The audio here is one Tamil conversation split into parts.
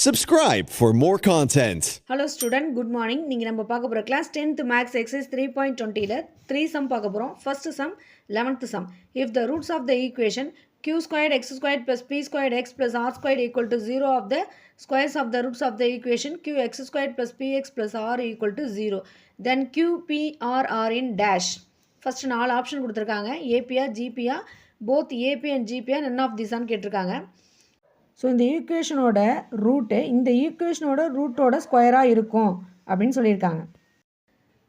Subscribe for more content. Hello student, good morning. நீங்கள் நம்ம பார்க்க போகிற class 10th maths exercise 3.20ல 3 sum பார்க்க போகிறோம். First sum, 11th sum. If the roots of the equation q squared x squared plus p squared x plus r squared equal to 0 of the squares of the roots of the equation q x squared plus px plus r equal to 0, then q, p, r are in dash. First 4 option கொடுத்துருக்காங்க. ஏபியா, ஜிபியா, both AP and GPயா, none of these ஆன்னு கேட்டிருக்காங்க. ஸோ இந்த ஈக்குவேஷனோட ரூட்டு இந்த ஈக்குவேஷனோட ரூட்டோட ஸ்கொயராக இருக்கும் அப்படின்னு சொல்லியிருக்காங்க.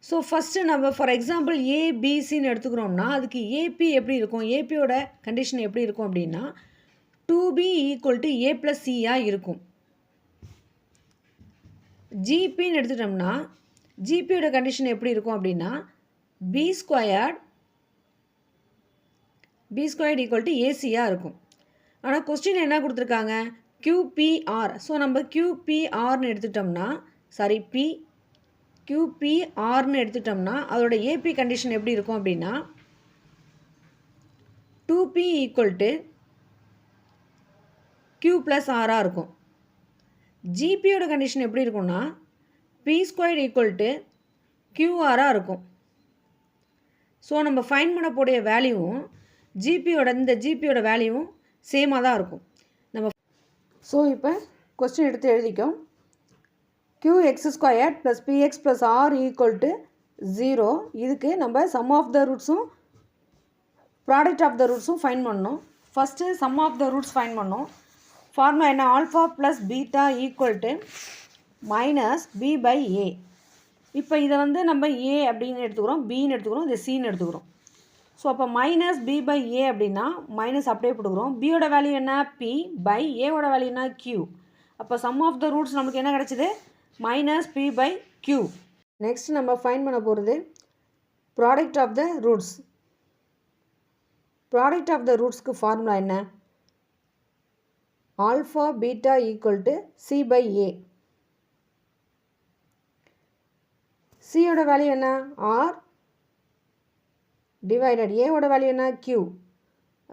ஸோ ஃபஸ்ட்டு நம்ம ஃபார் எக்ஸாம்பிள் ஏபிசின்னு எடுத்துக்கிறோம்னா அதுக்கு ஏபி எப்படி இருக்கும், ஏபியோட கண்டிஷன் எப்படி இருக்கும் அப்படின்னா 2b equal to A plus சியாக இருக்கும். ஜிபின்னு எடுத்துட்டோம்னா ஜிபியோட கண்டிஷன் எப்படி இருக்கும் அப்படின்னா பி ஸ்கொயர்ட் ஈக்குவல் டு ஏசியாக இருக்கும். ஆனால் கொஸ்டின் என்ன கொடுத்துருக்காங்க, QPR. ஸோ நம்ம QPRனு எடுத்துட்டோம்னா QPRனு எடுத்துட்டோம்னா அதோட ஏபி கண்டிஷன் எப்படி இருக்கும் அப்படின்னா 2p equal to Q plus ஆராக இருக்கும். ஜிபியோட கண்டிஷன் எப்படி இருக்கும்னா P ஸ்கொயர்ட் ஈக்குவல் டு QRாக இருக்கும். ஸோ நம்ம ஃபைண்ட் பண்ண போடைய வேல்யூவும் ஜிபியோட வேல்யூவும் சேமாக தான் இருக்கும். நம்ம ஸோ இப்போ கொஸ்டின் எடுத்து எழுதிக்கோம். QX square plus PX plus R equal to 0. இதுக்கு நம்ம சம் ஆஃப் த ரூட்ஸும் ப்ராடக்ட் ஆஃப் த ரூட்ஸும் ஃபைண்ட் பண்ணணும். First sum of the roots find பண்ணணும். ஃபார்முலா என்ன, alpha plus beta equal to minus B by A. இப்போ இதை நம்ம ஏ அப்படின்னு எடுத்துக்கிறோம், பின்னு எடுத்துக்கிறோம், இதை சின்னு எடுத்துக்கிறோம். ஸோ அப்போ மைனஸ் பி பை ஏ அப்படின்னா மைனஸ் அப்படியே போட்டுக்கிறோம். பியோட வேல்யூ என்ன, பி பை ஏவோட வேல்யூ என்ன, கியூ. அப்போ சம் ஆஃப் த ரூட்ஸ் நமக்கு என்ன கிடச்சிது, minus B by Q. Next நம்ம ஃபைண்ட் பண்ண போகிறது product of the roots. Product of the ரூட்ஸ்க்கு ஃபார்முலா என்ன, alpha beta equal to C by A. சியோட வேல்யூ என்ன, ஆர் டிவைடட் ஏவோட வேல்யூ என்ன, கியூ.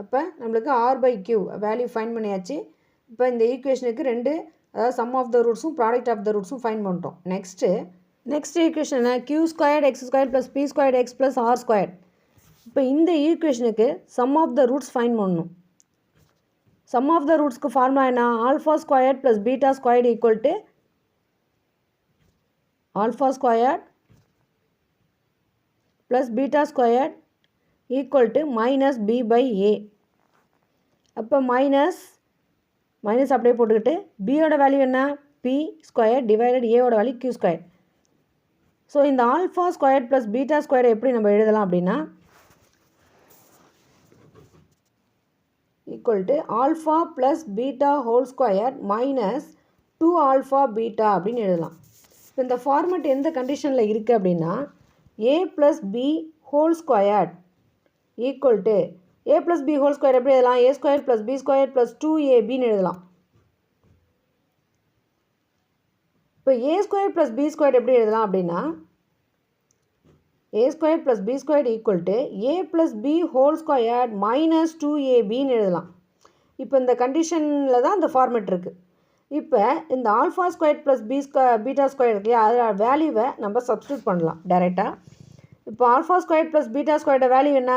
அப்போ நம்மளுக்கு R by Q value find பண்ணியாச்சு. இப்போ இந்த ஈக்குவேஷனுக்கு அதாவது சம் ஆஃப் த ரூட்ஸும் ப்ராடக்ட் ஆஃப் த ரூட்ஸும் ஃபைண்ட் பண்ணிட்டோம். நெக்ஸ்ட் ஈக்குவேஷன் என்ன, Q squared X square plus B squared X plus R square. இப்போ இந்த ஈக்குவேஷனுக்கு sum of the roots find பண்ணணும். சம் ஆஃப் த ரூட்ஸ்க்கு ஃபார்முலா என்ன, alpha squared plus beta squared equal to alpha squared plus beta squared equal to minus B by A. அப்போ மைனஸ் அப்படியே போட்டுக்கிட்டு பியோட வேல்யூ என்ன, பி ஸ்கொயர் டிவைடட் ஏவோட வேல்யூ கியூ ஸ்கொயர். ஸோ இந்த alpha square plus beta square எப்படி நம்ம எழுதலாம் அப்படின்னா equal to alpha plus beta whole square minus 2 alpha beta அப்படின்னு எழுதலாம். இப்போ இந்த ஃபார்மெட் எந்த கண்டிஷனில் இருக்குது அப்படின்னா A plus B whole square equal to A plus B whole square எப்படி எழுதலாம், A square plus B square plus 2ab எழுதலாம். இப்போ A square plus B square எப்படி எழுதலாம் அப்படின்னா A square plus B square equal to A plus B whole square minus 2ab எழுதலாம். இப்போ இந்த கண்டிஷனில் தான் இந்த ஃபார்மெட் இருக்குது. இப்போ இந்த alpha square plus beta square இருக்கு இல்லையா, அதோட வேல்யூவை நம்ம சப்ஸ்டியூட் பண்ணலாம் டைரெக்டாக. இப்போ ஆல்ஃபா ஸ்கொயர் ப்ளஸ் பீட்டா ஸ்கொயரோட வேல்யூ என்ன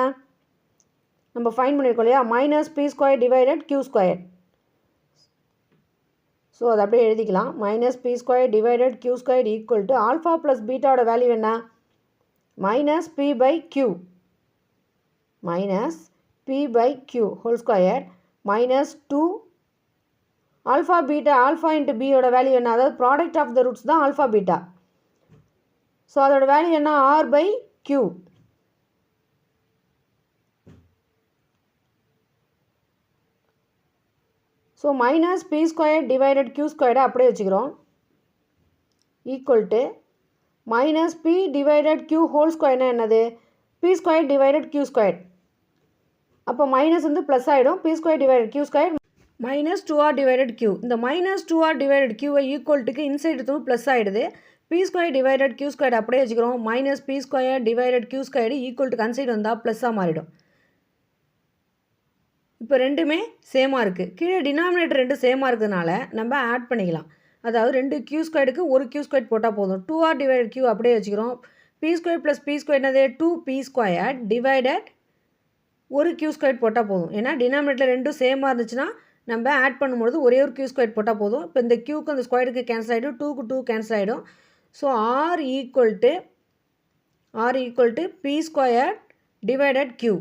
நம்ம ஃபைண்ட் பண்ணியிருக்கோம் இல்லையா, minus B square divided Q square. So அதை அப்படியே எழுதிக்கலாம், minus B square divided Q square equal to alpha plus பீட்டாவோட வேல்யூ என்ன, minus B by Q whole square minus 2 alpha into பியோட வேல்யூ என்ன, அதாவது ப்ராடக்ட் ஆஃப் த ரூட்ஸ் தான் ஆல்ஃபா பீட்டா. ஸோ அதோட வேல்யூ என்ன, R by Q. So minus B square divided Q ஸ்கொயரை அப்படியே வச்சுக்கிறோம் equal to minus B divided Q whole ஸ்கொயர்னா என்னது, B square divided Q square. அப்போ மைனஸ் ப்ளஸ் ஆகிடும், B square divided Q square minus 2r divided Q. இந்த மைனஸ் 2r டிவைடட் கியூவை ஈக்குவல்ட்டுக்கு இன்சைடு எடுத்து ப்ளஸ் ஆகிடுது. B square divided Q square அப்படியே வச்சுக்கிறோம், minus B square divided Q square ஈக்குவல்ட்டுக்கு அன்சைடு வந்தால் ப்ளஸ்ஸாக மாறிடும். இப்போ ரெண்டுமே சேமாக இருக்குது. கீழே டினாமினேட்டர் ரெண்டு சேமாக இருக்கிறதுனால நம்ம ஆட் பண்ணிக்கலாம். அதாவது 2 q ஸ்கொயருக்கு ஒரு q ஸ்கொயர் போட்டால் போதும். 2r டிவைடட் q அப்படியே வச்சுக்கிறோம். p square plus p square என்னது 2p ஸ்கொயர் டிவைடட் ஒரு q ஸ்கொயர் போட்டால் போதும். ஏன்னா டினாமினேட்டர் ரெண்டும் சேமாக இருந்துச்சுன்னா நம்ம ஆட் பண்ணும்போது ஒரே ஒரு q ஸ்கொயர் போட்டால் போதும். இப்போ இந்த q அந்த ஸ்கொயருக்கு கேன்சல் ஆகிடும், 2க்கு 2 கேன்சல் ஆகிடும். So r equal to p square divided q.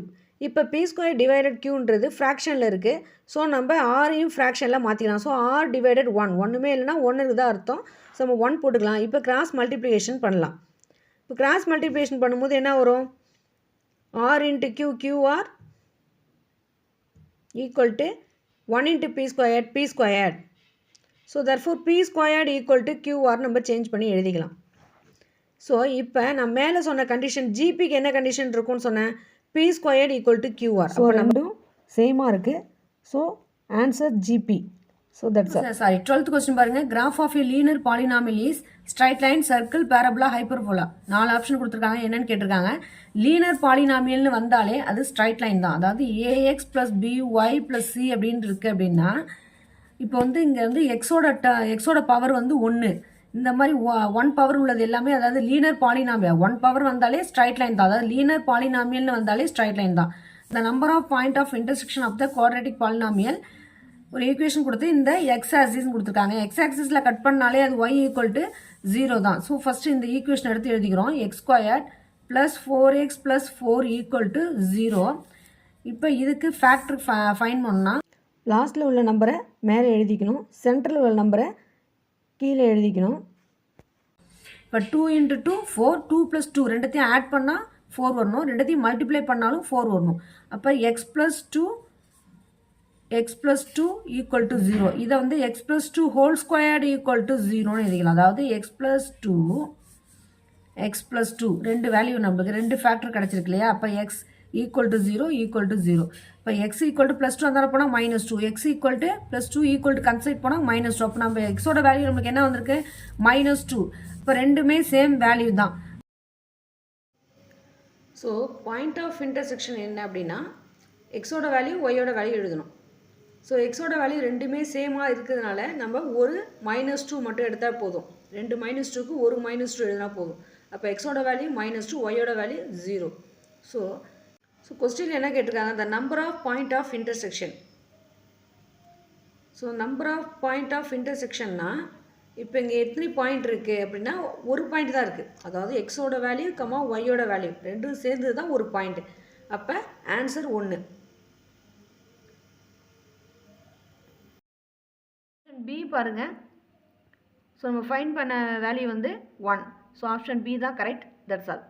இப்போ p ஸ்கொயர் டிவைடட் qன்றது ஃப்ராக்ஷனில் இருக்குது. ஸோ நம்ம ஆரையும் ஃப்ராக்ஷனில் மாற்றிக்கலாம். ஸோ r டிவைடட் 1 ஒன்றுமே இல்லைனா 1 இருக்குதான் அர்த்தம். ஸோ நம்ம 1 போட்டுக்கலாம். இப்போ கிராஸ் மல்டிப்ளிகேஷன் பண்ணலாம். இப்போ கிராஸ் மல்டிப்ளிகேஷன் பண்ணும்போது என்ன வரும்? r into q qr equal to 1 into p squared. So therefore p squared equal to qr நம்ம சேஞ்ச் பண்ணி எழுதிக்கலாம். ஸோ இப்போ நான் மேலே சொன்ன கண்டிஷன் ஜிபிக்கு என்ன கண்டிஷன் இருக்கும்னு சொன்னேன்? p squared equal to qr. So ரெண்டும் சேமாக இருக்குது. So answer GP. So that's sorry 12th question பாருங்கள். Graph of a linear polynomial is straight line, circle, parabola, hyperbola. 4 option கொடுத்துருக்காங்க. என்னன்னு கேட்டிருக்காங்க. லீனர் பாலினாமியல்னு வந்தாலே அது ஸ்ட்ரைட் லைன் தான். அதாவது ax plus by plus c அப்படின்னு இருக்குது அப்படின்னா இப்போ வந்து இங்கே வந்து எக்ஸோட பவர் வந்து 1. இந்த மாதிரி 1 பவர் உள்ளது எல்லாமே அதாவது லீனர் பாலினாமியல். 1 பவர் வந்தாலே ஸ்ட்ரைட் லைன் தான். அதாவது லீனர் பாலினாமியல்னு வந்தாலே ஸ்ட்ரைட் லைன் தான். The number of point of intersection of the quadratic polynomial ஒரு ஈக்குவேஷன் கொடுத்து இந்த எக்ஸ் ஆக்சிஸ் கொடுத்துருக்காங்க. எக்ஸ் ஆக்சிஸில் கட் பண்ணாலே அது y ஈக்குவல் டு 0 தான். ஸோ ஃபஸ்ட்டு இந்த ஈக்குவேஷன் எடுத்து எழுதிக்கிறோம். X square plus 4x plus 4 equal to 0. இப்போ இதுக்கு ஃபேக்டர் ஃபைன் பண்ணால் லாஸ்ட்டில் உள்ள நம்பரை மேலே எழுதிக்கணும், சென்டரில் உள்ள நம்பரை கீழே எழுதிக்கணும். இப்போ 2 into 2 4, 2 + 2 ரெண்டுத்தையும் ஆட் பண்ணால் 4 வரணும், ரெண்டுத்தையும் மல்டிப்ளை பண்ணாலும் 4 வரணும். அப்போ x + 2 ஈக்குவல் டு 0. இதை வந்து x + 2 whole squared equal to 0ன்னு எழுதிக்கலாம். அதாவது x + 2 ரெண்டு வேல்யூ நம்மளுக்கு 2 ஃபேக்டர் கிடச்சிருக்கு இல்லையா? அப்போ x equal to 0 equal to 0. இப்போ x ஈக்குவல் டு +2 வந்தாலும் போனால் -2, x equal to +2 equal to கன்சைட் போனால் -2. அப்போ நம்ம எக்ஸோட வேல்யூ நம்மளுக்கு என்ன வந்திருக்கு? -2. இப்போ ரெண்டுமே சேம் வேல்யூ தான். ஸோ பாயிண்ட் ஆஃப் இன்டர்செக்ஷன் என்ன அப்படின்னா எக்ஸோட வேல்யூ ஒய்யோட வேல்யூ எழுதணும். ஸோ எக்ஸோட வேல்யூ ரெண்டுமே சேமாக இருக்கிறதுனால நம்ம ஒரு -2 மட்டும் எடுத்தால் போதும். ரெண்டு -2க்கு ஒரு -2 எழுதினா போதும். அப்போ எக்ஸோட வேல்யூ -2, ஒய்யோட வேல்யூ 0. ஸோ கொஸ்டின் என்ன கேட்டிருக்காங்க? The number of point of intersection. So number of point of இன்டர்செக்ஷன்னா இப்போ இங்கே எத்தனை பாயிண்ட் இருக்குது அப்படின்னா ஒரு பாயிண்ட் தான் இருக்குது. அதாவது எக்ஸோட வேல்யூ ஒய்யோட வேல்யூ ரெண்டும் சேர்ந்து தான் ஒரு பாயிண்ட். அப்போ ஆன்சர் 1. பி பாருங்கள். ஸோ நம்ம ஃபைண்ட் பண்ண வேல்யூ வந்து 1. ஸோ ஆப்ஷன் பி தான் கரெக்ட். That's all.